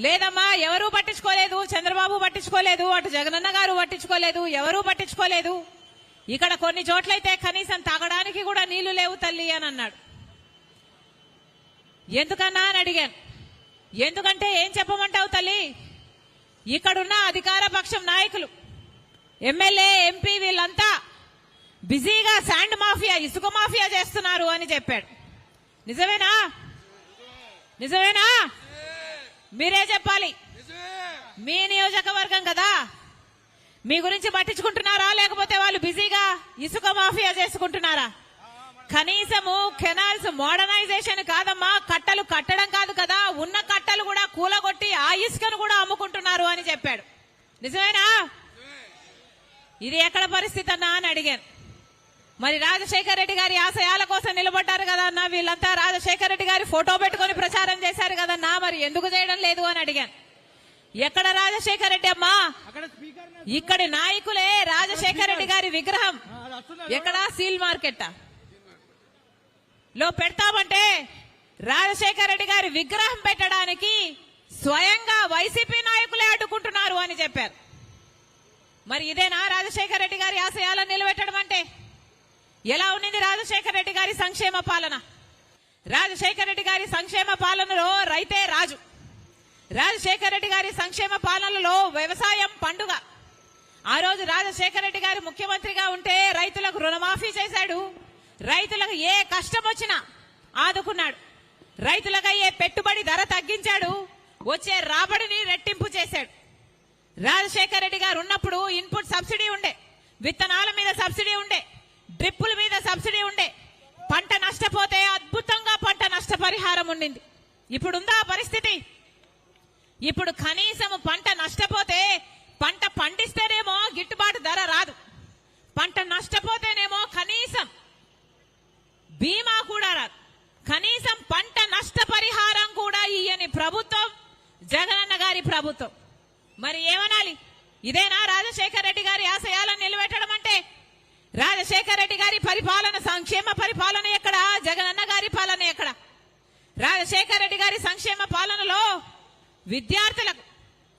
లేదమ్మా, ఎవరూ పట్టించుకోలేదు, చంద్రబాబు పట్టించుకోలేదు, అటు జగనన్న గారు పట్టించుకోలేదు, ఎవరూ పట్టించుకోలేదు. ఇక్కడ కొన్ని చోట్లయితే కనీసం తాగడానికి కూడా నీళ్లు లేవు తల్లి అని అన్నాడు. ఎందుకన్నా అని అడిగాను. ఎందుకంటే ఏం చెప్పమంటావు తల్లి, ఇక్కడున్న అధికార పక్షం నాయకులు, ఎమ్మెల్యే, ఎంపీ వీళ్ళంతా బిజీగా శాండ్ మాఫియా, ఇసుక మాఫియా చేస్తున్నారు అని చెప్పాడు. నిజమేనా? నిజమేనా? మీరే చెప్పాలి. మీ నియోజకవర్గం కదా, మీ గురించి పట్టించుకుంటున్నారా లేకపోతే వాళ్ళు బిజీగా ఇసుక మాఫియా చేసుకుంటున్నారా? కనీసము కెనాల్స్ మోడర్నైజేషన్ కాదమ్మా, కట్టలు కట్టడం కాదు కదా, ఉన్న కట్టలు కూడా కూలగొట్టి ఆ ఇసుకను కూడా అమ్ముకుంటున్నారు అని చెప్పాడు. నిజమేనా? ఇది ఎక్కడ పరిస్థితి అన్నా అని అడిగాను. మరి రాజశేఖర రెడ్డి గారి ఆశయాల కోసం నిలబడ్డారు కదన్నా, వీళ్ళంతా రాజశేఖర రెడ్డి గారి ఫోటో పెట్టుకుని ప్రచారం చేశారు కదన్నా, మరి ఎందుకు చేయడం లేదు అని అడిగాను. ఎక్కడ రాజశేఖర రెడ్డి అమ్మా? ఇక్కడి నాయకులే రాజశేఖర రెడ్డి గారి విగ్రహం ఎక్కడ సీల్ మార్కెట్ లో పెడతామంటే రాజశేఖర రెడ్డి గారి విగ్రహం పెట్టడానికి స్వయంగా వైసీపీ నాయకులే అడ్డుకుంటున్నారు అని చెప్పారు. మరి ఇదేనా రాజశేఖర రెడ్డి గారి ఆశయాలను నిలబెట్టడం అంటే? ఎలా ఉన్నది రాజశేఖర రెడ్డి గారి సంక్షేమ పాలన? రాజశేఖర రెడ్డి గారి సంక్షేమ పాలనలో రైతే రాజు. రాజశేఖర రెడ్డి గారి సంక్షేమ పాలనలో వ్యవసాయం పండుగ. ఆ రోజు రాజశేఖర రెడ్డి గారు ముఖ్యమంత్రిగా ఉంటే రైతులకు రుణమాఫీ చేశాడు. రైతులకు ఏ కష్టం వచ్చినా ఆదుకున్నాడు. రైతులకు అయ్యే పెట్టుబడి ధర తగ్గించాడు. వచ్చే రాబడిని రెట్టింపు చేశాడు. రాజశేఖర రెడ్డి గారు ఉన్నప్పుడు ఇన్పుట్ సబ్సిడీ ఉండే, విత్తనాల మీద సబ్సిడీ ఉండే, డ్రిప్పుల మీద సబ్సిడీ ఉండే, పంట నష్టపోతే అద్భుతంగా పంట నష్టపరిహారం ఉండింది. ఇప్పుడుందా పరిస్థితి? ఇప్పుడు కనీసం పంట నష్టపోతే, పంట పండిస్తేనేమో గిట్టుబాటు ధర రాదు, పంట నష్టపోతేనేమో కనీసం బీమా కూడా రాదు, కనీసం పంట నష్టపరిహారం కూడా ఇయ్యని ప్రభుత్వం జగనన్న గారి ప్రభుత్వం. మరి ఏమనాలి? ఇదేనా రాజశేఖర రెడ్డి గారి ఆశయాలను నిలబెట్టడం అంటే? రాజశేఖర రెడ్డి గారి పరిపాలన, సంక్షేమ పరిపాలన ఎక్కడ? జగనన్న గారి పాలన ఎక్కడ? రాజశేఖర రెడ్డి గారి సంక్షేమ పాలనలో విద్యార్థులకు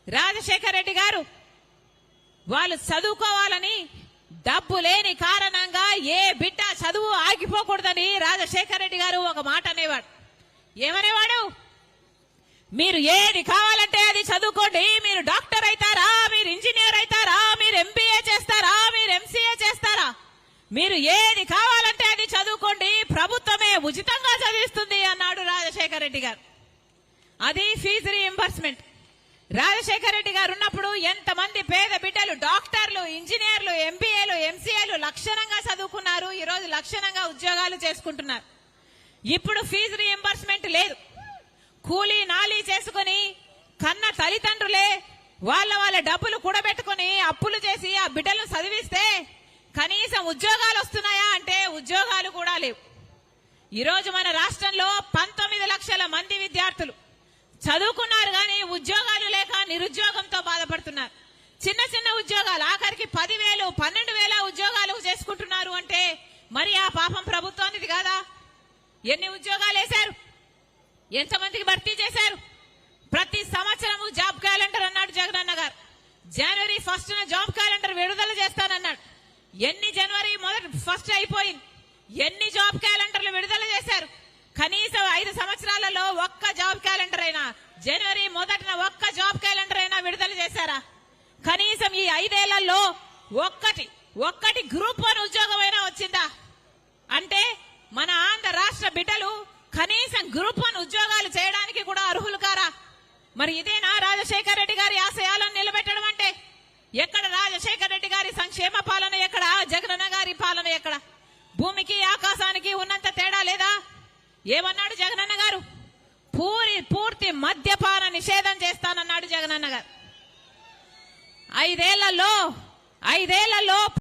రాజశేఖర రెడ్డి గారు వాళ్ళు చదువుకోవాలని డబ్బు లేని కారణంగా ఏ బిడ్డ చదువు ఆగిపోకూడదని రాజశేఖర రెడ్డి గారు ఒక మాట అనేవాడు. ఏమనేవాడు? మీరు ఏది కావాలంటే అది చదువుకోండి, మీరు డాక్టర్ అవుతారా, మీరు ఇంజనీర్ అవుతారా, మీరు ఎంబీఏ చేస్తారా, మీరు ఎంసీఏ చేస్తారా, మీరు ఏది కావాలంటే అది చదువుకోండి, ప్రభుత్వమే ఉచితంగా చదివిస్తుంది అన్నాడు రాజశేఖర రెడ్డి గారు. అది ఫీజు రీయింబర్స్మెంట్. రాజశేఖర రెడ్డి గారు ఉన్నప్పుడు ఎంతమంది పేద బిడ్డలు డాక్టర్లు, ఇంజనీర్లు, ఎంబీఏలు, ఎంసీఏలు లక్షణంగా చదువుకున్నారు. ఈ రోజు లక్షణంగా ఉద్యోగాలు చేసుకుంటున్నారు. ఇప్పుడు ఫీజు రీయింబర్స్మెంట్ లేదు. కూలీ నాలీ చేసుకుని కన్న తల్లిదండ్రులే వాళ్ళ డబ్బులు కూడబెట్టుకుని అప్పులు చేసి ఆ బిడ్డలను చదివిస్తే కనీసం ఉద్యోగాలు వస్తున్నాయా అంటే ఉద్యోగాలు కూడా లేవు. ఈరోజు మన రాష్ట్రంలో 19 లక్షల మంది విద్యార్థులు చదువుకున్నారు కానీ ఉద్యోగాలు లేక నిరుద్యోగంతో బాధపడుతున్నారు. చిన్న చిన్న ఉద్యోగాలు, ఆఖరికి 10,000, 12,000 ఉద్యోగాలు చేసుకుంటున్నారు అంటే మరి ఆ పాపం ప్రభుత్వానిది కాదా? ఎన్ని ఉద్యోగాలు వేశారు? ఎంతమందికి భర్తీ చేశారు? ప్రతి సంవత్సరము జాబ్ క్యాలెండర్ అన్నాడు జగనన్న గారు. జనవరి 1న జాబ్ క్యాలెండర్ విడుదల చేస్తానన్నాడు. ఎన్ని జనవరి 1 అయిపోయింది, ఎన్ని జాబ్ క్యాలెండర్లు విడుదల చేశారు? కనీసం 5 సంవత్సరాలలో ఒక్క జాబ్ క్యాలెండర్ అయినా, జనవరి 1న ఒక్క జాబ్ క్యాలెండర్ అయినా విడుదల చేశారా? కనీసం ఈ 5 ఏళ్లలో ఒక్కటి గ్రూప్ 1 ఉద్యోగం అయినా వచ్చిందా? అంటే మన ఆంధ్ర రాష్ట్ర బిడ్డలు కనీసం గ్రూప్ 1 ఉద్యోగాలు చేయడానికి కూడా అర్హులు కారా? మరి ఇదేనా రాజశేఖర రెడ్డి గారి ఆశయాలను నిలబెట్టడం అంటే? ఎక్కడ రాజశేఖర రెడ్డి గారి సంక్షేమ పాలన ఎక్కడ? జగనన్న గారి పాలన ఎక్కడ? భూమికి ఆకాశానికి ఉన్నంత తేడా లేదా? ఏమన్నాడు జగనన్న గారు? పూర్తి మద్యపాన నిషేధం చేస్తానన్నాడు జగనన్న గారు. 5 ఏళ్లలో